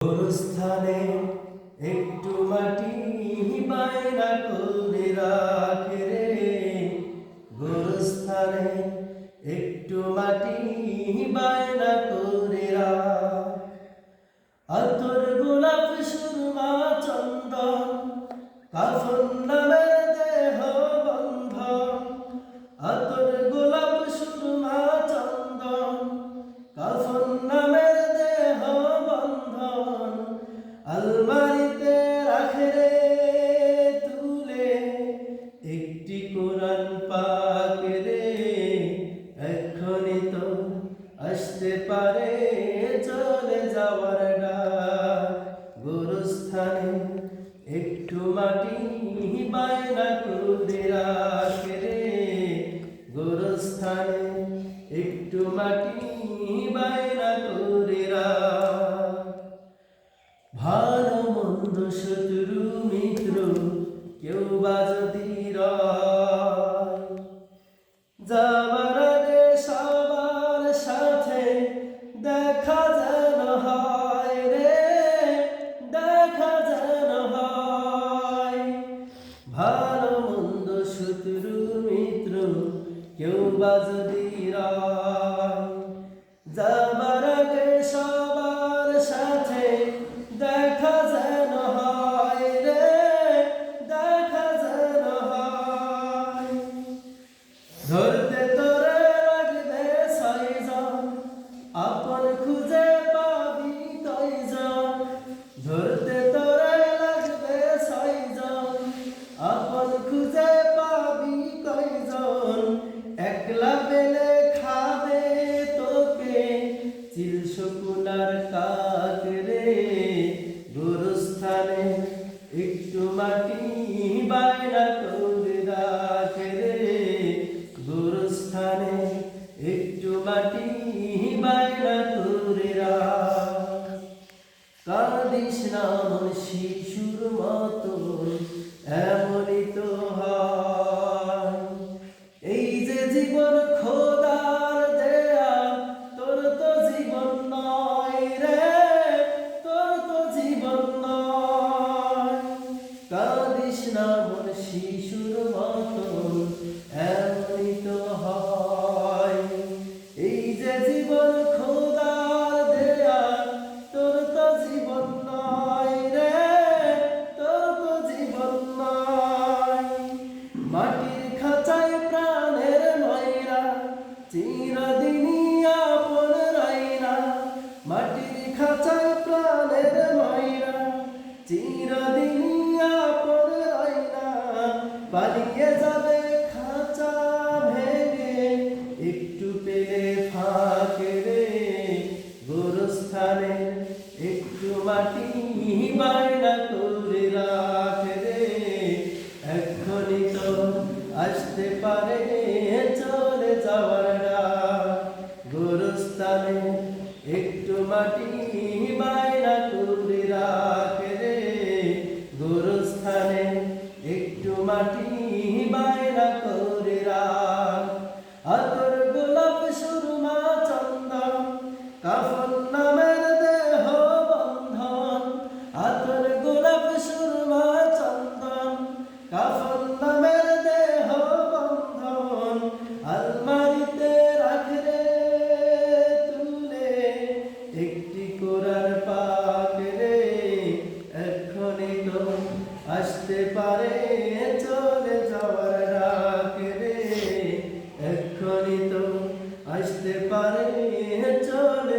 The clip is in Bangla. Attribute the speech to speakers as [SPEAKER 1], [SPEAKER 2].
[SPEAKER 1] গোরস্থানে একটু মাটি বায়না করে রাখে রে, গোরস্থানে একটু মাটি বায়না করে রাখ। আতর গোলাপ সুরমা চন্দন কাফন নামের দেহ বন্ধন, আতর গোলাপ সুরমা চন্দন কাফন নামের দেহ বন্ধন, আলমারিতে রাখে রে তুলে একটি কোরআন পাক রে। এক্ষুনি তো আসতে পারে চলে যাওয়ার ডাক, গোরস্থানে একটু মাটি বায়না করে রাখে রে, গোরস্থানে একটু মাটি বায়না করে রাখ। ভালো মন্দ শত্রু মিত্র কেউ বা যদি রয়, যাবার আগে সবার সাথে দেখা যেন হয় রে, দেখা যেন হয়। ভালো মন্দ শত্রু মিত্র কেউ বা যদি রয়, যাবার আগে সবার সাথে দেখা যেন হয় রে, দেখা যেন হয়। ধরতে তোরে লাগবে ছয়জন, আপন খুঁজে পাবি কয়জন। ধরতে তোরে লাগবে ছয়জন, আপন খুঁজে পাবি কয়জন। একলা পেলে খাবে তোকে চিল শকুনার কাক রে, গোরস্থানে একটু মাটি বায়না করে রাখে রে, গোরস্থানে একটু মাটি বায়না করে রাখ। কাঁদিস না মন শিশুর মতো, এমনই তো হয়। এই যে জীবন খোদার দেয়া, তোর তো জীবন নয় রে, তোর তো জীবন নয়। কাঁদিস না মন শিশুর মতো, এমনই তো হয়। এই যে জীবন খোদার দেয়া, তোর তো জীবন নয় রে, তোর তো জীবন নয়। মাটির খাঁচায় প্রাণের ময়রা চিরদিনই আপন রাইনা, মাটির খাঁচায় প্রাণের ময়রা চিরদিনই আপন রাইনা। পালিয়ে যাবে খাঁচা ভেঙে একটু পেলে ফাঁক রে, গোরস্থানে একটু মাটি বায়না করে রাখে রে। এক্ষুনি তো আসতে পারে চলে যাওয়ার ডাক, গোরস্থানে একটু মাটি বায়না করে রাখে রে, গোরস্থানে একটু মাটি বায়না করে রাখ। আতর গোলাপ সুরমা চন্দন কাফন নামের দেহ বন্ধন, আতর গোলাপ সুরমা চন্দন কাফন নামের দেহ বন্ধন, আলমারিতে রাখে রে তুলে একটি কোরআন পাক রে। এক্ষুনি তো আসতে পারে চলে যাওয়ার ডাক রে, এক্ষুনি তো আসতে পারে চলে